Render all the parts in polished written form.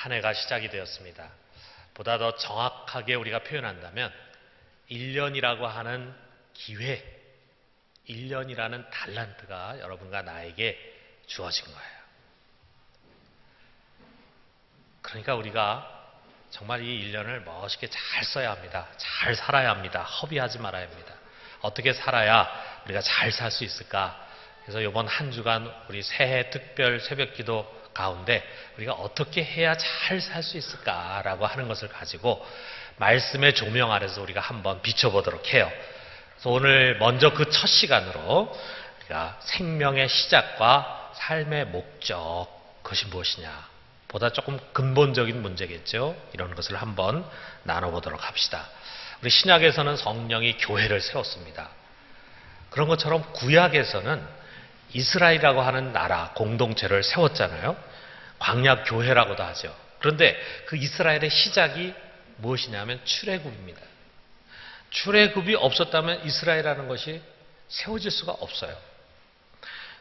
한 해가 시작이 되었습니다. 보다 더 정확하게 우리가 표현한다면 1년이라고 하는 기회, 1년이라는 달란트가 여러분과 나에게 주어진 거예요. 그러니까 우리가 정말 이 1년을 멋있게 잘 써야 합니다. 잘 살아야 합니다. 허비하지 말아야 합니다. 어떻게 살아야 우리가 잘 살 수 있을까? 그래서 이번 한 주간 우리 새해 특별 새벽기도 가운데 우리가 어떻게 해야 잘 살 수 있을까라고 하는 것을 가지고 말씀의 조명 아래서 우리가 한번 비춰보도록 해요. 그래서 오늘 먼저 그 첫 시간으로 우리가 생명의 시작과 삶의 목적, 그것이 무엇이냐? 보다 조금 근본적인 문제겠죠. 이런 것을 한번 나눠보도록 합시다. 우리 신약에서는 성령이 교회를 세웠습니다. 그런 것처럼 구약에서는 이스라엘이라고 하는 나라, 공동체를 세웠잖아요. 광야 교회라고도 하죠. 그런데 그 이스라엘의 시작이 무엇이냐면 출애굽입니다. 출애굽이 없었다면 이스라엘이라는 것이 세워질 수가 없어요.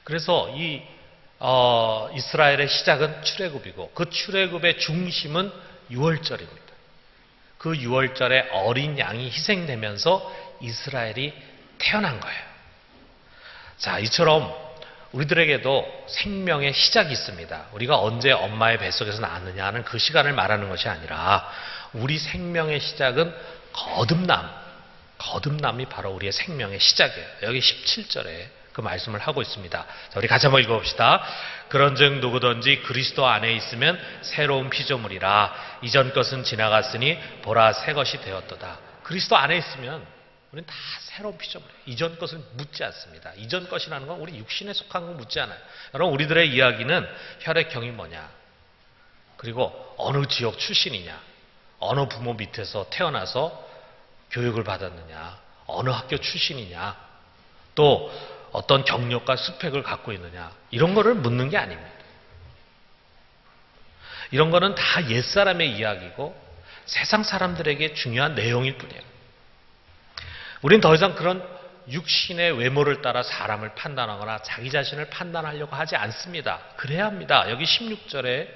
그래서 이스라엘의 시작은 출애굽이고 그 출애굽의 중심은 유월절입니다. 그 유월절에 어린 양이 희생되면서 이스라엘이 태어난 거예요. 자, 이처럼 우리들에게도 생명의 시작이 있습니다. 우리가 언제 엄마의 뱃속에서 낳았느냐 하는 그 시간을 말하는 것이 아니라 우리 생명의 시작은 거듭남이 바로 우리의 생명의 시작이에요. 여기 17절에 그 말씀을 하고 있습니다. 자, 우리 같이 한번 읽어봅시다. 그런즉 누구든지 그리스도 안에 있으면 새로운 피조물이라 이전 것은 지나갔으니 보라 새 것이 되었도다. 그리스도 안에 있으면 우리는 다 새로운 피조물이에요. 이전 것을 묻지 않습니다. 이전 것이라는 건 우리 육신에 속한 거 묻지 않아요. 여러분, 우리들의 이야기는 혈액형이 뭐냐, 그리고 어느 지역 출신이냐, 어느 부모 밑에서 태어나서 교육을 받았느냐, 어느 학교 출신이냐, 또 어떤 경력과 스펙을 갖고 있느냐, 이런 거를 묻는 게 아닙니다. 이런 거는 다 옛사람의 이야기고 세상 사람들에게 중요한 내용일 뿐이에요. 우린 더 이상 그런 육신의 외모를 따라 사람을 판단하거나 자기 자신을 판단하려고 하지 않습니다. 그래야 합니다. 여기 16절에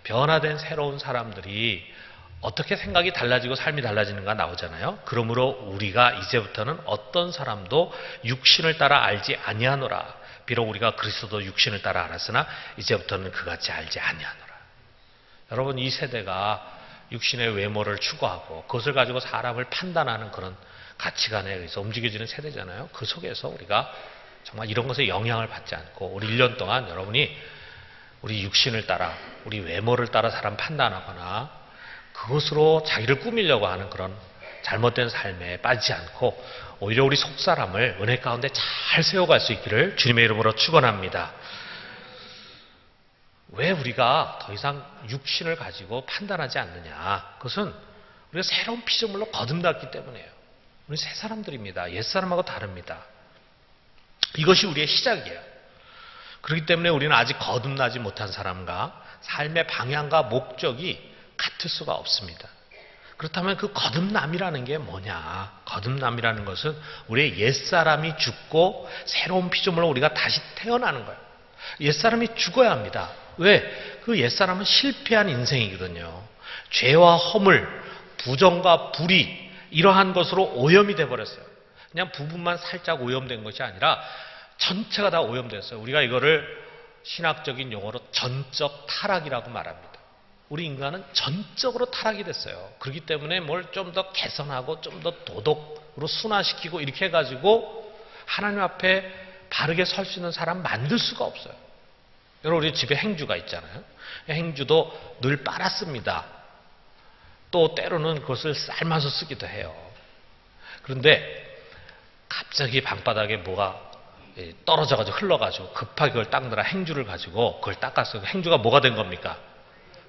변화된 새로운 사람들이 어떻게 생각이 달라지고 삶이 달라지는가 나오잖아요. 그러므로 우리가 이제부터는 어떤 사람도 육신을 따라 알지 아니하노라. 비록 우리가 그리스도 육신을 따라 알았으나 이제부터는 그같이 알지 아니하노라. 여러분, 이 세대가 육신의 외모를 추구하고 그것을 가지고 사람을 판단하는 그런 가치관에 의해서 움직여지는 세대잖아요. 그 속에서 우리가 정말 이런 것에 영향을 받지 않고 우리 1년 동안 여러분이 우리 육신을 따라, 우리 외모를 따라 사람 판단하거나 그것으로 자기를 꾸미려고 하는 그런 잘못된 삶에 빠지지 않고 오히려 우리 속사람을 은혜 가운데 잘 세워갈 수 있기를 주님의 이름으로 축원합니다. 왜 우리가 더 이상 육신을 가지고 판단하지 않느냐? 그것은 우리가 새로운 피조물로 거듭났기 때문이에요. 우리는 새 사람들입니다. 옛사람하고 다릅니다. 이것이 우리의 시작이에요. 그렇기 때문에 우리는 아직 거듭나지 못한 사람과 삶의 방향과 목적이 같을 수가 없습니다. 그렇다면 그 거듭남이라는 게 뭐냐? 거듭남이라는 것은 우리의 옛사람이 죽고 새로운 피조물로 우리가 다시 태어나는 거예요. 옛사람이 죽어야 합니다. 왜? 그 옛사람은 실패한 인생이거든요. 죄와 허물, 부정과 불의, 이러한 것으로 오염이 돼버렸어요. 그냥 부분만 살짝 오염된 것이 아니라 전체가 다 오염됐어요. 우리가 이거를 신학적인 용어로 전적 타락이라고 말합니다. 우리 인간은 전적으로 타락이 됐어요. 그렇기 때문에 뭘 좀 더 개선하고 좀 더 도덕으로 순화시키고 이렇게 해가지고 하나님 앞에 바르게 설 수 있는 사람 만들 수가 없어요. 여러분, 우리 집에 행주가 있잖아요. 행주도 늘 빨았습니다. 또 때로는 그것을 삶아서 쓰기도 해요. 그런데 갑자기 방바닥에 뭐가 떨어져가지고 흘러가지고 급하게 그걸 닦느라 행주를 가지고 그걸 닦았어요. 행주가 뭐가 된 겁니까?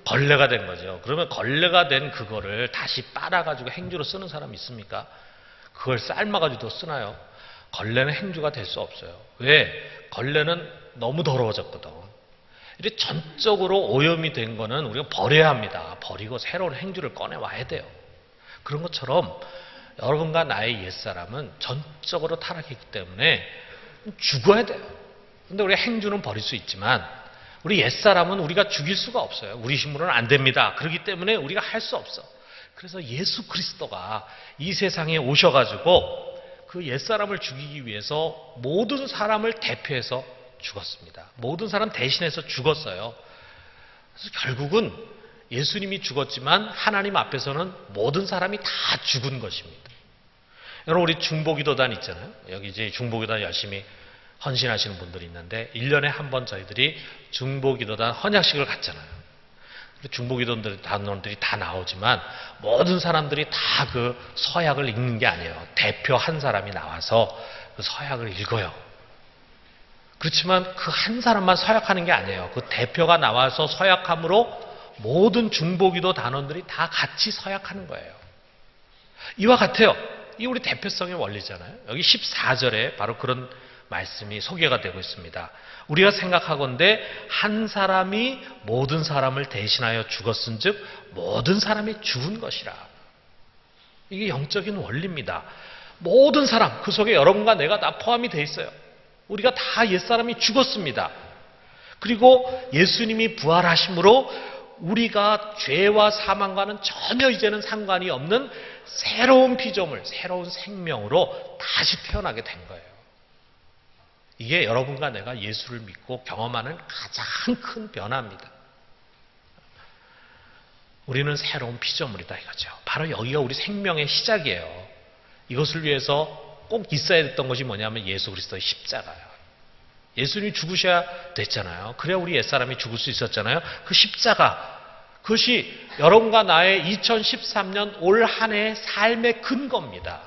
걸레가 된 거죠. 그러면 걸레가 된 그거를 다시 빨아가지고 행주로 쓰는 사람이 있습니까? 그걸 삶아가지고 쓰나요? 걸레는 행주가 될 수 없어요. 왜? 걸레는 너무 더러워졌거든. 이렇게 전적으로 오염이 된 거는 우리가 버려야 합니다. 버리고 새로운 행주를 꺼내와야 돼요. 그런 것처럼 여러분과 나의 옛사람은 전적으로 타락했기 때문에 죽어야 돼요. 근데 우리가 행주는 버릴 수 있지만 우리 옛사람은 우리가 죽일 수가 없어요. 우리 힘으로는 안 됩니다. 그렇기 때문에 우리가 할 수 없어. 그래서 예수 그리스도가 이 세상에 오셔가지고 그 옛사람을 죽이기 위해서 모든 사람을 대표해서 죽었습니다. 모든 사람 대신해서 죽었어요. 그래서 결국은 예수님이 죽었지만 하나님 앞에서는 모든 사람이 다 죽은 것입니다. 여러분, 우리 중보기도단 있잖아요. 여기 이제 중보기도단 열심히 헌신하시는 분들이 있는데 1년에 한 번 저희들이 중보기도단 헌약식을 갖잖아요. 중보기도단원들이 다 나오지만 모든 사람들이 다 그 서약을 읽는 게 아니에요. 대표 한 사람이 나와서 그 서약을 읽어요. 그렇지만 그 한 사람만 서약하는 게 아니에요. 그 대표가 나와서 서약함으로 모든 중보기도 단원들이 다 같이 서약하는 거예요. 이와 같아요. 이 우리 대표성의 원리잖아요. 여기 14절에 바로 그런 말씀이 소개가 되고 있습니다. 우리가 생각하건대 한 사람이 모든 사람을 대신하여 죽었은즉 모든 사람이 죽은 것이라. 이게 영적인 원리입니다. 모든 사람, 그 속에 여러분과 내가 다 포함이 되어 있어요. 우리가 다 옛사람이 죽었습니다. 그리고 예수님이 부활하심으로 우리가 죄와 사망과는 전혀 이제는 상관이 없는 새로운 피조물, 새로운 생명으로 다시 태어나게 된 거예요. 이게 여러분과 내가 예수를 믿고 경험하는 가장 큰 변화입니다. 우리는 새로운 피조물이다 이거죠. 바로 여기가 우리 생명의 시작이에요. 이것을 위해서 꼭 있어야 됐던 것이 뭐냐면 예수 그리스도의 십자가예요. 예수님이 죽으셔야 됐잖아요. 그래야 우리 옛사람이 죽을 수 있었잖아요. 그 십자가, 그것이 여러분과 나의 2013년 올 한 해의 삶의 근거입니다.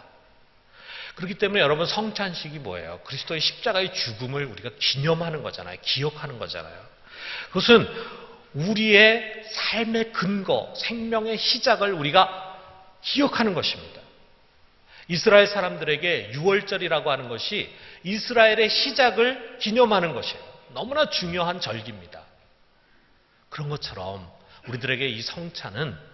그렇기 때문에 여러분, 성찬식이 뭐예요? 그리스도의 십자가의 죽음을 우리가 기념하는 거잖아요. 기억하는 거잖아요. 그것은 우리의 삶의 근거, 생명의 시작을 우리가 기억하는 것입니다. 이스라엘 사람들에게 유월절이라고 하는 것이 이스라엘의 시작을 기념하는 것이에요. 너무나 중요한 절기입니다. 그런 것처럼 우리들에게 이 성찬은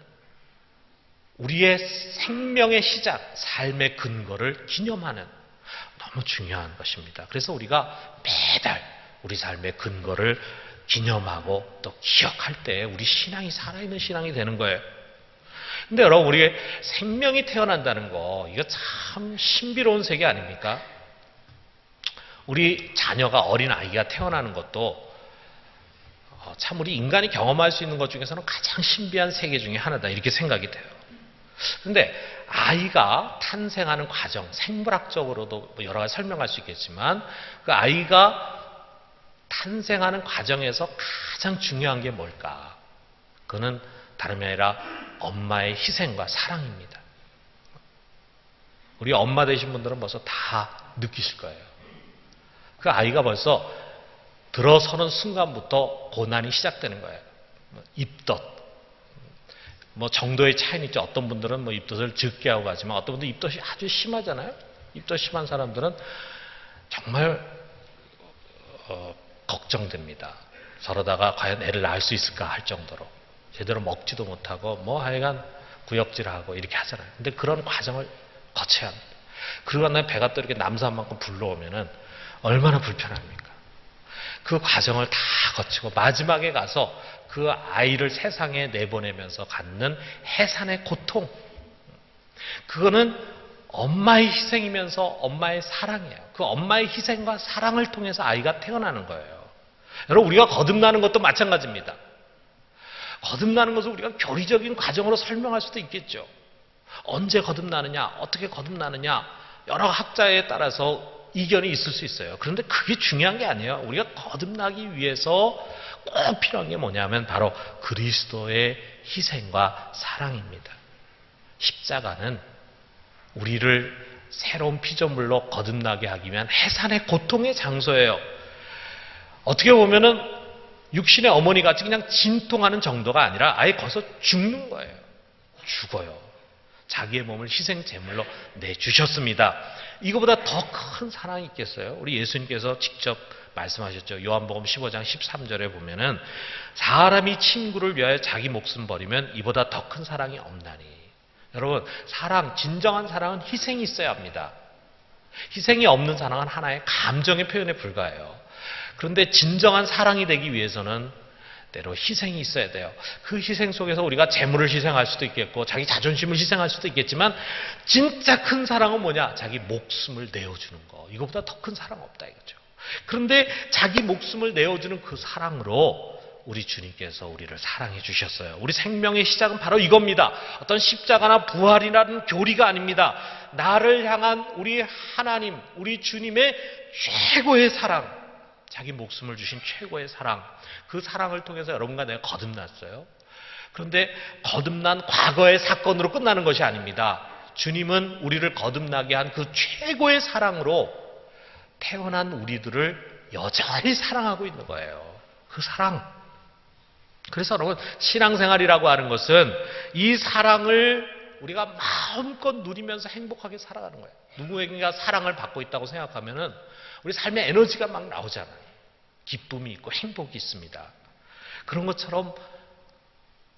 우리의 생명의 시작, 삶의 근거를 기념하는 너무 중요한 것입니다. 그래서 우리가 매달 우리 삶의 근거를 기념하고 또 기억할 때 우리 신앙이 살아있는 신앙이 되는 거예요. 근데 여러분, 우리의 생명이 태어난다는 거, 이거 참 신비로운 세계 아닙니까? 우리 자녀가, 어린 아이가 태어나는 것도 참 우리 인간이 경험할 수 있는 것 중에서는 가장 신비한 세계 중에 하나다, 이렇게 생각이 돼요. 근데 아이가 탄생하는 과정, 생물학적으로도 여러 가지 설명할 수 있겠지만 그 아이가 탄생하는 과정에서 가장 중요한 게 뭘까? 그거는 다름이 아니라 엄마의 희생과 사랑입니다. 우리 엄마 되신 분들은 벌써 다 느끼실 거예요. 그 아이가 벌써 들어서는 순간부터 고난이 시작되는 거예요. 입덧. 정도의 차이는 있죠. 어떤 분들은 입덧을 적게 하고 가지만 어떤 분들은 입덧이 아주 심하잖아요. 입덧 심한 사람들은 정말 걱정됩니다. 저러다가 과연 애를 낳을 수 있을까 할 정도로 제대로 먹지도 못하고 하여간 구역질하고 이렇게 하잖아요. 근데 그런 과정을 거쳐야 합니다. 그러고 나면 배가 또 이렇게 남산 만큼 불러오면은 얼마나 불편합니까? 그 과정을 다 거치고 마지막에 가서 그 아이를 세상에 내보내면서 갖는 해산의 고통, 그거는 엄마의 희생이면서 엄마의 사랑이에요. 그 엄마의 희생과 사랑을 통해서 아이가 태어나는 거예요. 여러분, 우리가 거듭나는 것도 마찬가지입니다. 거듭나는 것을 우리가 교리적인 과정으로 설명할 수도 있겠죠. 언제 거듭나느냐, 어떻게 거듭나느냐, 여러 학자에 따라서 이견이 있을 수 있어요. 그런데 그게 중요한 게 아니에요. 우리가 거듭나기 위해서 꼭 필요한 게 뭐냐면 바로 그리스도의 희생과 사랑입니다. 십자가는 우리를 새로운 피조물로 거듭나게 하기 위한 해산의 고통의 장소예요. 어떻게 보면은 육신의 어머니같이 그냥 진통하는 정도가 아니라 아예 거기서 죽는 거예요. 죽어요. 자기의 몸을 희생 제물로 내주셨습니다. 이거보다 더 큰 사랑이 있겠어요? 우리 예수님께서 직접 말씀하셨죠. 요한복음 15장 13절에 보면은 사람이 친구를 위하여 자기 목숨 버리면 이보다 더 큰 사랑이 없나니. 여러분, 진정한 사랑은 희생이 있어야 합니다. 희생이 없는 사랑은 하나의 감정의 표현에 불과해요. 그런데 진정한 사랑이 되기 위해서는 때로 희생이 있어야 돼요. 그 희생 속에서 우리가 재물을 희생할 수도 있겠고 자기 자존심을 희생할 수도 있겠지만 진짜 큰 사랑은 뭐냐? 자기 목숨을 내어주는 거. 이거보다 더 큰 사랑 없다 이거죠. 그런데 자기 목숨을 내어주는 그 사랑으로 우리 주님께서 우리를 사랑해 주셨어요. 우리 생명의 시작은 바로 이겁니다. 어떤 십자가나 부활이라는 교리가 아닙니다. 나를 향한 우리 하나님, 우리 주님의 최고의 사랑, 자기 목숨을 주신 최고의 사랑, 그 사랑을 통해서 여러분과 내가 거듭났어요. 그런데 거듭난 과거의 사건으로 끝나는 것이 아닙니다. 주님은 우리를 거듭나게 한 그 최고의 사랑으로 태어난 우리들을 여전히 사랑하고 있는 거예요. 그 사랑. 그래서 여러분, 신앙생활이라고 하는 것은 이 사랑을 우리가 마음껏 누리면서 행복하게 살아가는 거예요. 누구에게가 사랑을 받고 있다고 생각하면은 우리 삶에 에너지가 막 나오잖아요. 기쁨이 있고 행복이 있습니다. 그런 것처럼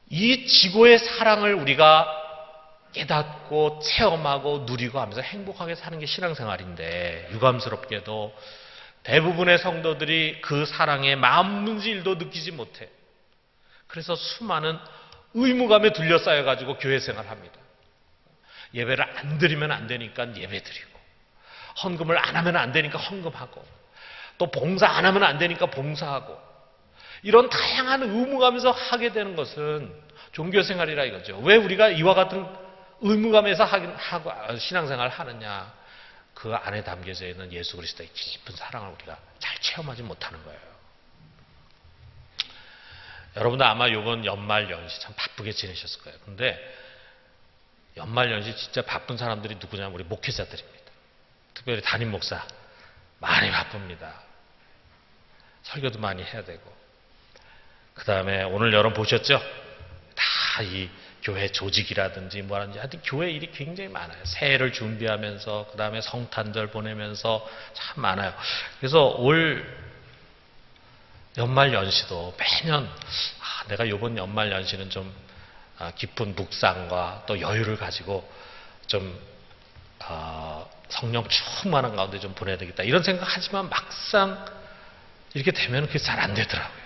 이 지고의 사랑을 우리가 깨닫고 체험하고 누리고 하면서 행복하게 사는 게 신앙생활인데, 유감스럽게도 대부분의 성도들이 그 사랑의 만분의1도 느끼지 못해. 그래서 수많은 의무감에 둘러싸여가지고 교회 생활합니다. 예배를 안 드리면 안 되니까 예배 드리고, 헌금을 안 하면 안 되니까 헌금하고, 또 봉사 안 하면 안 되니까 봉사하고, 이런 다양한 의무감에서 하게 되는 것은 종교생활이라 이거죠. 왜 우리가 이와 같은 의무감에서 하고 신앙생활을 하느냐? 그 안에 담겨져 있는 예수 그리스도의 깊은 사랑을 우리가 잘 체험하지 못하는 거예요. 여러분도 아마 이번 연말 연시 참 바쁘게 지내셨을 거예요. 근데 연말 연시 진짜 바쁜 사람들이 누구냐면 우리 목회자들입니다. 특별히 담임 목사 많이 바쁩니다. 설교도 많이 해야 되고, 그 다음에 오늘 여러분 보셨죠? 다 이 교회 조직이라든지 뭐라든지 하여튼 교회 일이 굉장히 많아요. 새해를 준비하면서 그 다음에 성탄절 보내면서 참 많아요. 그래서 올 연말 연시도 매년 내가 이번 연말 연시는 좀 깊은 묵상과 또 여유를 가지고 좀 성령 충만한 가운데 좀 보내야 되겠다 이런 생각하지만 막상 이렇게 되면 그게 잘 안 되더라고요.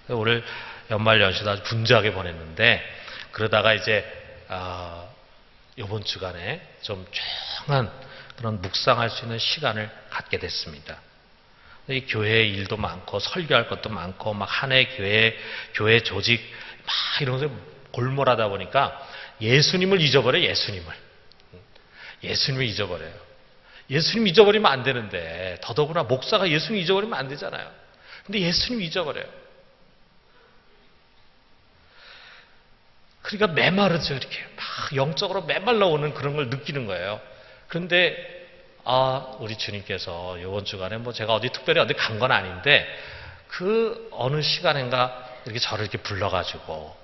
오늘 연말 연시도 아주 분주하게 보냈는데, 그러다가 이제 이번 주간에 좀 조용한 그런 묵상할 수 있는 시간을 갖게 됐습니다. 이 교회 일도 많고 설교할 것도 많고 막 한 해 교회 조직 막 이런 것에 골몰하다 보니까 예수님을 잊어버려요. 예수님을 잊어버려요. 예수님 잊어버리면 안 되는데, 더더구나 목사가 예수님 잊어버리면 안 되잖아요. 근데 예수님 잊어버려요. 그러니까 메마르죠. 이렇게 막 영적으로 메말라 오는 그런 걸 느끼는 거예요. 그런데 우리 주님께서 이번 주간에 뭐 제가 특별히 어디 간 건 아닌데 그 어느 시간인가 이렇게 저를 이렇게 불러가지고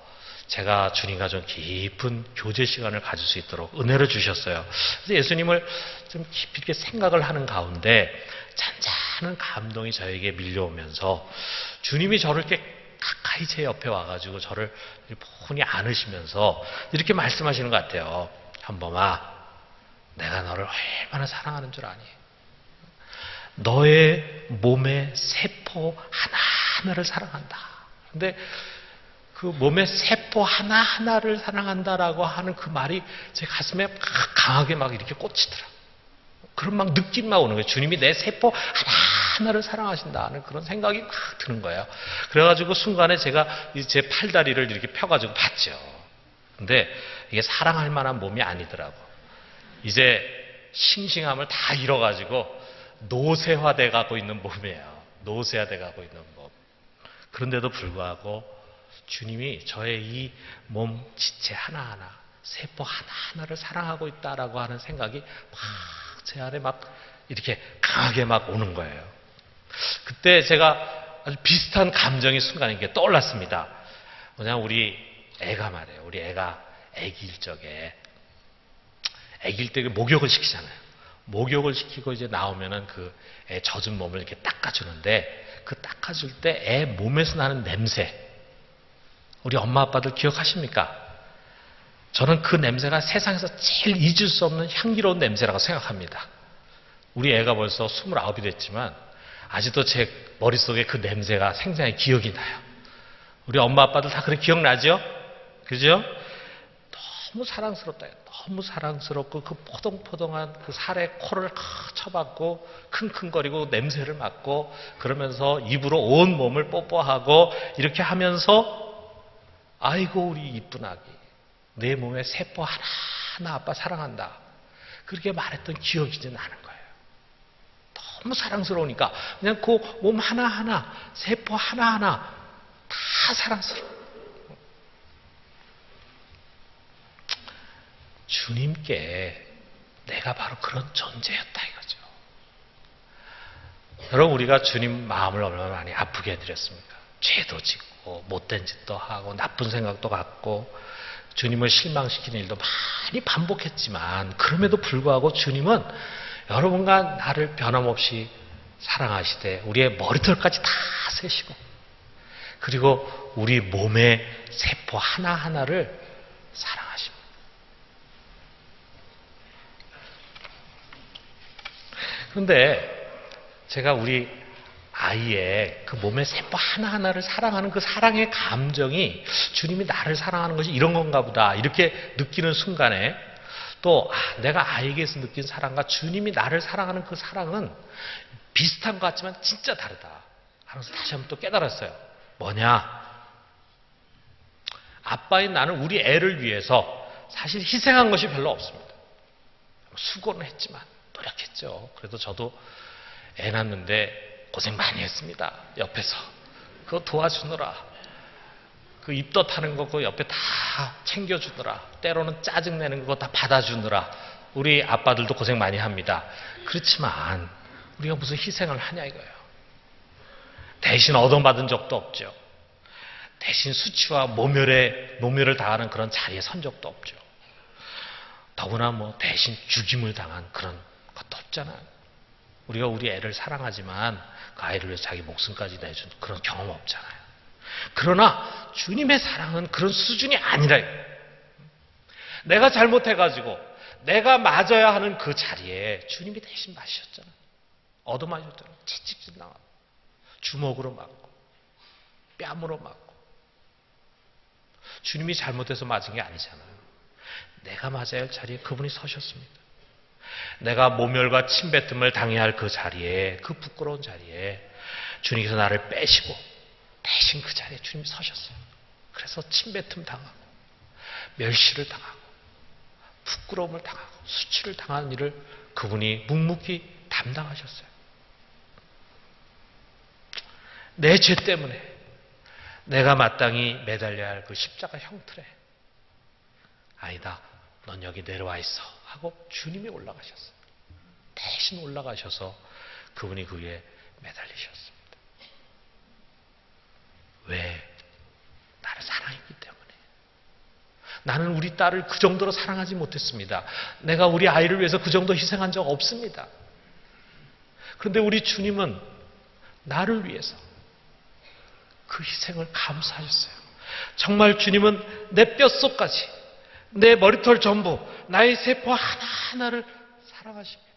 제가 주님과 좀 깊은 교제 시간을 가질 수 있도록 은혜를 주셨어요. 그래서 예수님을 좀 깊이 이렇게 생각을 하는 가운데 잔잔한 감동이 저에게 밀려오면서 주님이 저를 이렇게 가까이 제 옆에 와가지고 저를 폰히 안으시면서 이렇게 말씀하시는 것 같아요. 현범아, 내가 너를 얼마나 사랑하는 줄 아니? 너의 몸의 세포 하나하나를 사랑한다. 근데 그 몸의 세포 하나하나를 사랑한다라고 하는 그 말이 제 가슴에 강하게 막 이렇게 꽂히더라고요. 그런 막 느낌만 오는 거예요. 주님이 내 세포 하나하나를 사랑하신다는 그런 생각이 막 드는 거예요. 그래가지고 순간에 제가 제 팔다리를 이렇게 펴가지고 봤죠. 근데 이게 사랑할 만한 몸이 아니더라고. 이제 싱싱함을 다 잃어가지고 노쇠화돼 가고 있는 몸이에요. 노쇠화돼 가고 있는 몸. 그런데도 불구하고 주님이 저의 이 몸 지체 하나하나, 세포 하나하나를 사랑하고 있다라고 하는 생각이 막 제 안에 막 이렇게 강하게 막 오는 거예요. 그때 제가 아주 비슷한 감정이 순간에 이렇게 떠올랐습니다. 뭐냐면 우리 애가 말이에요. 우리 애가 애기일 적에, 애기일 때 목욕을 시키잖아요. 목욕을 시키고 이제 나오면은 그 애 젖은 몸을 이렇게 닦아주는데, 그 닦아줄 때 애 몸에서 나는 냄새, 우리 엄마 아빠들 기억하십니까? 저는 그 냄새가 세상에서 제일 잊을 수 없는 향기로운 냄새라고 생각합니다. 우리 애가 벌써 29이 됐지만 아직도 제 머릿속에 그 냄새가 생생하게 기억이 나요. 우리 엄마 아빠들 다 그래 기억나죠? 그죠? 너무 사랑스럽다. 너무 사랑스럽고 그 포동포동한 그 살에 코를 쳐박고 킁킁거리고 냄새를 맡고 그러면서 입으로 온 몸을 뽀뽀하고 이렇게 하면서 아이고 우리 이쁜 아기 내 몸에 세포 하나하나 아빠 사랑한다. 그렇게 말했던 기억이 이제 나는 거예요. 너무 사랑스러우니까 그냥 그 몸 하나하나 세포 하나하나 다 사랑스러워. 주님께 내가 바로 그런 존재였다 이거죠. 여러분 우리가 주님 마음을 얼마나 많이 아프게 해드렸습니까? 죄도 짓고 못된 짓도 하고 나쁜 생각도 갖고 주님을 실망시키는 일도 많이 반복했지만 그럼에도 불구하고 주님은 여러분과 나를 변함없이 사랑하시되 우리의 머리털까지 다 세시고 그리고 우리 몸의 세포 하나하나를 사랑하십니다. 그런데 제가 우리 아이의 그 몸의 세포 하나하나를 사랑하는 그 사랑의 감정이 주님이 나를 사랑하는 것이 이런 건가 보다 이렇게 느끼는 순간에 또 내가 아이에게서 느낀 사랑과 주님이 나를 사랑하는 그 사랑은 비슷한 것 같지만 진짜 다르다 하면서 다시 한번 또 깨달았어요. 뭐냐? 아빠인 나는 우리 애를 위해서 사실 희생한 것이 별로 없습니다. 수고는 했지만 노력했죠. 그래도 저도 애 낳는데 고생 많이 했습니다. 옆에서 그거 도와주느라 그 입덧하는 거 그 옆에 다 챙겨주느라 때로는 짜증내는 거 다 받아주느라 우리 아빠들도 고생 많이 합니다. 그렇지만 우리가 무슨 희생을 하냐 이거예요. 대신 얻어받은 적도 없죠. 대신 수치와 모멸을 당하는 그런 자리에 선 적도 없죠. 더구나 뭐 대신 죽임을 당한 그런 것도 없잖아요. 우리가 우리 애를 사랑하지만 그 아이를 위해서 자기 목숨까지 내준 그런 경험 없잖아요. 그러나 주님의 사랑은 그런 수준이 아니라요. 내가 잘못해가지고 내가 맞아야 하는 그 자리에 주님이 대신 마셨잖아요. 얻어마셨잖아요. 채찍질 나가고 주먹으로 맞고 뺨으로 맞고 주님이 잘못해서 맞은 게 아니잖아요. 내가 맞아야 할 자리에 그분이 서셨습니다. 내가 모멸과 침뱉음을 당해야 할 그 자리에 그 부끄러운 자리에 주님께서 나를 빼시고 대신 그 자리에 주님이 서셨어요. 그래서 침뱉음 당하고 멸시를 당하고 부끄러움을 당하고 수치를 당하는 일을 그분이 묵묵히 담당하셨어요. 내 죄 때문에 내가 마땅히 매달려야 할 그 십자가 형틀에 아니다 넌 여기 내려와 있어 하고 주님이 올라가셨어요. 대신 올라가셔서 그분이 그 위에 매달리셨습니다. 왜? 나를 사랑했기 때문에. 나는 우리 딸을 그 정도로 사랑하지 못했습니다. 내가 우리 아이를 위해서 그 정도 희생한 적 없습니다. 그런데 우리 주님은 나를 위해서 그 희생을 감수하셨어요. 정말 주님은 내 뼛속까지 내 머리털 전부 나의 세포 하나하나를 사랑하십니다.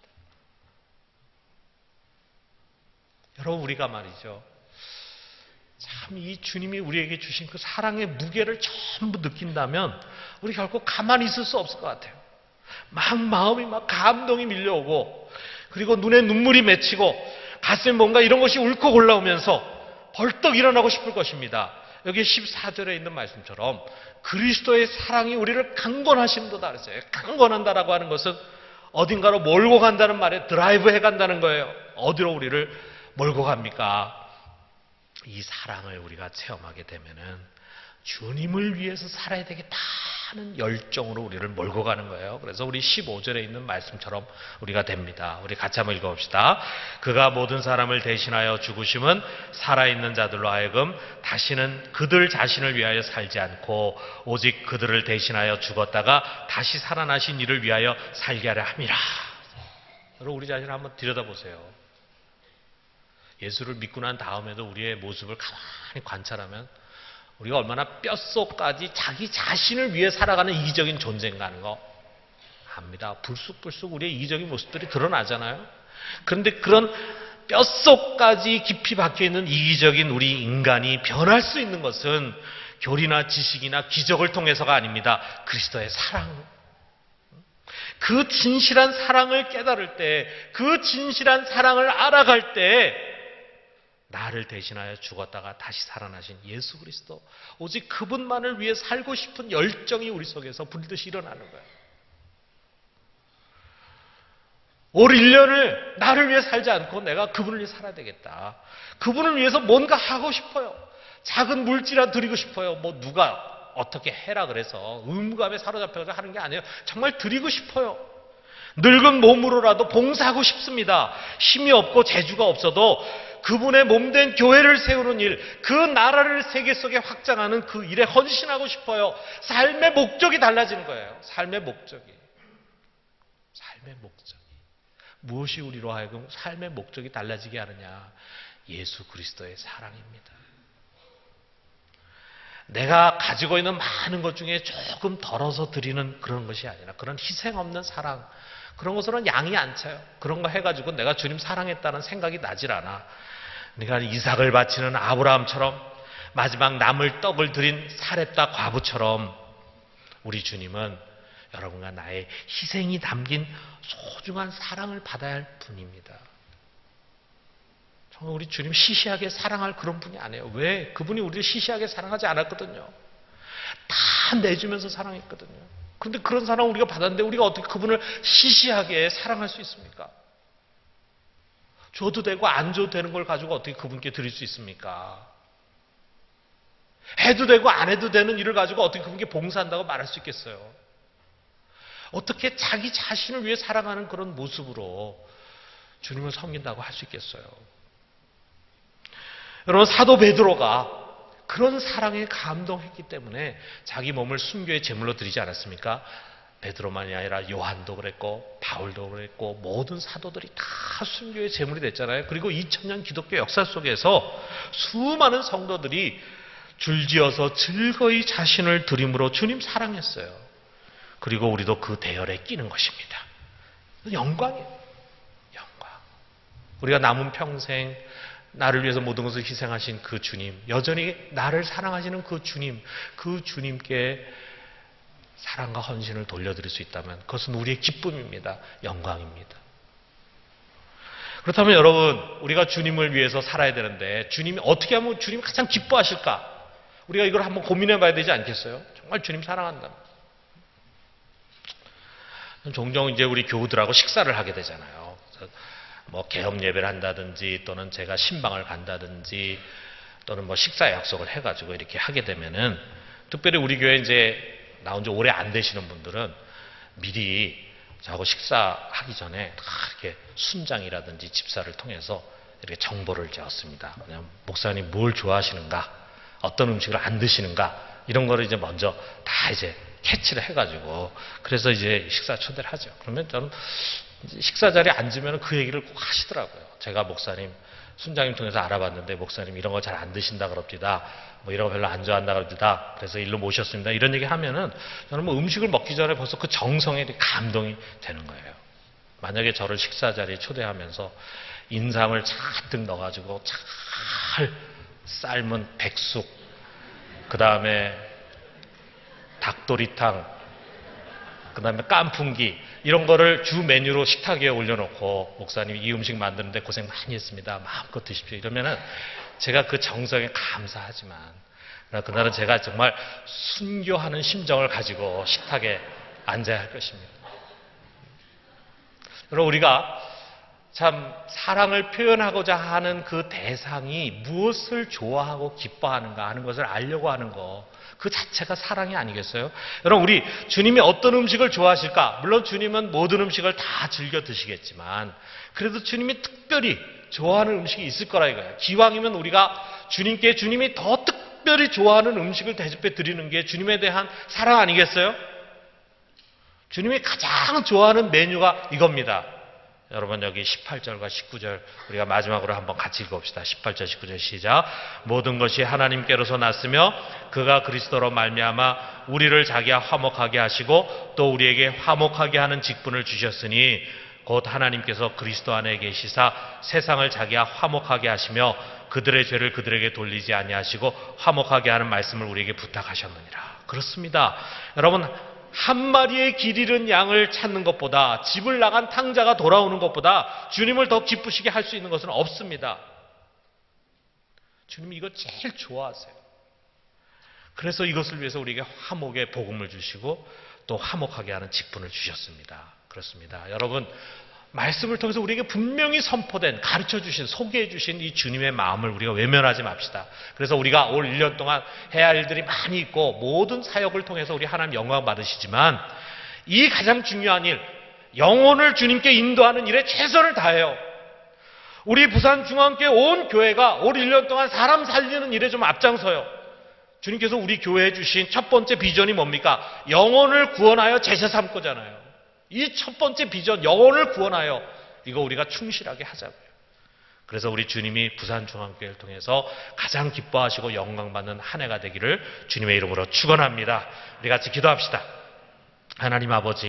여러분 우리가 말이죠. 참 이 주님이 우리에게 주신 그 사랑의 무게를 전부 느낀다면 우리 결코 가만히 있을 수 없을 것 같아요. 마음이 감동이 밀려오고 그리고 눈에 눈물이 맺히고 가슴에 뭔가 이런 것이 울컥 올라오면서 벌떡 일어나고 싶을 것입니다. 여기 14절에 있는 말씀처럼 그리스도의 사랑이 우리를 강권하신도다 그랬어요. 강권한다라고 하는 것은 어딘가로 몰고 간다는 말에 드라이브 해간다는 거예요. 어디로 우리를 몰고 갑니까? 이 사랑을 우리가 체험하게 되면은 주님을 위해서 살아야 되겠다는 열정으로 우리를 몰고 가는 거예요. 그래서 우리 15절에 있는 말씀처럼 우리가 됩니다. 우리 같이 한번 읽어봅시다. 그가 모든 사람을 대신하여 죽으심은 살아있는 자들로 하여금 다시는 그들 자신을 위하여 살지 않고 오직 그들을 대신하여 죽었다가 다시 살아나신 이를 위하여 살게 하려 함이라. 여러분 우리 자신을 한번 들여다보세요. 예수를 믿고 난 다음에도 우리의 모습을 가만히 관찰하면 우리가 얼마나 뼛속까지 자기 자신을 위해 살아가는 이기적인 존재인가 하는 거 압니다. 불쑥불쑥 우리의 이기적인 모습들이 드러나잖아요. 그런데 그런 뼛속까지 깊이 박혀있는 이기적인 우리 인간이 변할 수 있는 것은 교리나 지식이나 기적을 통해서가 아닙니다. 그리스도의 사랑. 그 진실한 사랑을 깨달을 때, 그 진실한 사랑을 알아갈 때 나를 대신하여 죽었다가 다시 살아나신 예수 그리스도, 오직 그분만을 위해 살고 싶은 열정이 우리 속에서 불듯이 일어나는 거예요. 올 1년을 나를 위해 살지 않고 내가 그분을 위해 살아야 되겠다. 그분을 위해서 뭔가 하고 싶어요. 작은 물질이라 드리고 싶어요. 뭐 누가 어떻게 해라 그래서 의무감에 사로잡혀서 하는 게 아니에요. 정말 드리고 싶어요. 늙은 몸으로라도 봉사하고 싶습니다. 힘이 없고 재주가 없어도 그분의 몸된 교회를 세우는 일, 그 나라를 세계 속에 확장하는 그 일에 헌신하고 싶어요. 삶의 목적이 달라지는 거예요. 삶의 목적이. 무엇이 우리로 하여금 삶의 목적이 달라지게 하느냐? 예수 그리스도의 사랑입니다. 내가 가지고 있는 많은 것 중에 조금 덜어서 드리는 그런 것이 아니라, 그런 희생 없는 사랑, 그런 것으로는 양이 안 차요. 그런 거 해가지고 내가 주님 사랑했다는 생각이 나질 않아. 그러니까 이삭을 바치는 아브라함처럼, 마지막 남을 떡을 드린 사렙다 과부처럼 우리 주님은 여러분과 나의 희생이 담긴 소중한 사랑을 받아야 할 분입니다. 정말 우리 주님 시시하게 사랑할 그런 분이 아니에요. 왜? 그분이 우리를 시시하게 사랑하지 않았거든요. 다 내주면서 사랑했거든요. 그런데 그런 사랑 우리가 받았는데 우리가 어떻게 그분을 시시하게 사랑할 수 있습니까? 줘도 되고 안 줘도 되는 걸 가지고 어떻게 그분께 드릴 수 있습니까? 해도 되고 안 해도 되는 일을 가지고 어떻게 그분께 봉사한다고 말할 수 있겠어요? 어떻게 자기 자신을 위해 살아가는 그런 모습으로 주님을 섬긴다고 할 수 있겠어요? 여러분, 사도 베드로가 그런 사랑에 감동했기 때문에 자기 몸을 순교의 제물로 드리지 않았습니까? 베드로만이 아니라 요한도 그랬고 바울도 그랬고 모든 사도들이 다 순교의 제물이 됐잖아요. 그리고 2000년 기독교 역사 속에서 수많은 성도들이 줄지어서 즐거이 자신을 드림으로 주님 사랑했어요. 그리고 우리도 그 대열에 끼는 것입니다. 영광이에요. 영광. 우리가 남은 평생 나를 위해서 모든 것을 희생하신 그 주님, 여전히 나를 사랑하시는 그 주님, 그 주님께 사랑과 헌신을 돌려드릴 수 있다면 그것은 우리의 기쁨입니다. 영광입니다. 그렇다면 여러분, 우리가 주님을 위해서 살아야 되는데 주님이 어떻게 하면 주님이 가장 기뻐하실까? 우리가 이걸 한번 고민해 봐야 되지 않겠어요? 정말 주님 사랑한다면. 종종 이제 우리 교우들하고 식사를 하게 되잖아요. 뭐 개업 예배를 한다든지 또는 제가 신방을 간다든지 또는 뭐 식사 약속을 해가지고 이렇게 하게 되면은, 특별히 우리 교회 이제 나온 지 오래 안 되시는 분들은 미리 저하고 식사하기 전에 다 이렇게 순장이라든지 집사를 통해서 이렇게 정보를 얻습니다. 그냥 목사님 뭘 좋아하시는가, 어떤 음식을 안 드시는가, 이런 거를 이제 먼저 다 이제 캐치를 해가지고, 그래서 이제 식사 초대를 하죠. 그러면 저는 식사 자리에 앉으면 그 얘기를 꼭 하시더라고요. 제가 목사님, 순장님 통해서 알아봤는데 목사님 이런 거 잘 안 드신다 그럽니다. 뭐 이런 거 별로 안 좋아한다 그럽니다. 그래서 일로 모셨습니다. 이런 얘기 하면은 저는 뭐 음식을 먹기 전에 벌써 그 정성에 감동이 되는 거예요. 만약에 저를 식사 자리에 초대하면서 인삼을 잔뜩 넣어가지고 잘 삶은 백숙, 그 다음에 닭도리탕, 그 다음에 깐풍기, 이런 거를 주 메뉴로 식탁 위에 올려놓고 목사님 이 음식 만드는데 고생 많이 했습니다. 마음껏 드십시오. 이러면은 제가 그 정성에 감사하지만, 그날은 제가 정말 순교하는 심정을 가지고 식탁에 앉아야 할 것입니다. 여러분, 우리가 참 사랑을 표현하고자 하는 그 대상이 무엇을 좋아하고 기뻐하는가 하는 것을 알려고 하는 것, 그 자체가 사랑이 아니겠어요? 여러분, 우리 주님이 어떤 음식을 좋아하실까? 물론 주님은 모든 음식을 다 즐겨 드시겠지만 그래도 주님이 특별히 좋아하는 음식이 있을 거라 이거예요. 기왕이면 우리가 주님께 주님이 더 특별히 좋아하는 음식을 대접해 드리는 게 주님에 대한 사랑 아니겠어요? 주님이 가장 좋아하는 메뉴가 이겁니다. 여러분, 여기 18절과 19절 우리가 마지막으로 한번 같이 읽어봅시다. 18절 19절 시작. 모든 것이 하나님께로서 났으며 그가 그리스도로 말미암아 우리를 자기와 화목하게 하시고 또 우리에게 화목하게 하는 직분을 주셨으니 곧 하나님께서 그리스도 안에 계시사 세상을 자기와 화목하게 하시며 그들의 죄를 그들에게 돌리지 아니하시고 화목하게 하는 말씀을 우리에게 부탁하셨느니라. 그렇습니다. 여러분, 한 마리의 길 잃은 양을 찾는 것보다, 집을 나간 탕자가 돌아오는 것보다 주님을 더 기쁘시게 할 수 있는 것은 없습니다. 주님이 이거 제일 좋아하세요. 그래서 이것을 위해서 우리에게 화목의 복음을 주시고 또 화목하게 하는 직분을 주셨습니다. 그렇습니다. 여러분, 말씀을 통해서 우리에게 분명히 선포된, 가르쳐주신, 소개해주신 이 주님의 마음을 우리가 외면하지 맙시다. 그래서 우리가 올 1년 동안 해야 할 일들이 많이 있고 모든 사역을 통해서 우리 하나님 영광 받으시지만 이 가장 중요한 일, 영혼을 주님께 인도하는 일에 최선을 다해요. 우리 부산중앙교회 온 교회가 올 1년 동안 사람 살리는 일에 좀 앞장서요. 주님께서 우리 교회에 주신 첫 번째 비전이 뭡니까? 영혼을 구원하여 제사 삼고잖아요. 이 첫 번째 비전, 영혼을 구원하여, 이거 우리가 충실하게 하자고요. 그래서 우리 주님이 부산중앙교회를 통해서 가장 기뻐하시고 영광받는 한 해가 되기를 주님의 이름으로 축원합니다. 우리 같이 기도합시다. 하나님 아버지,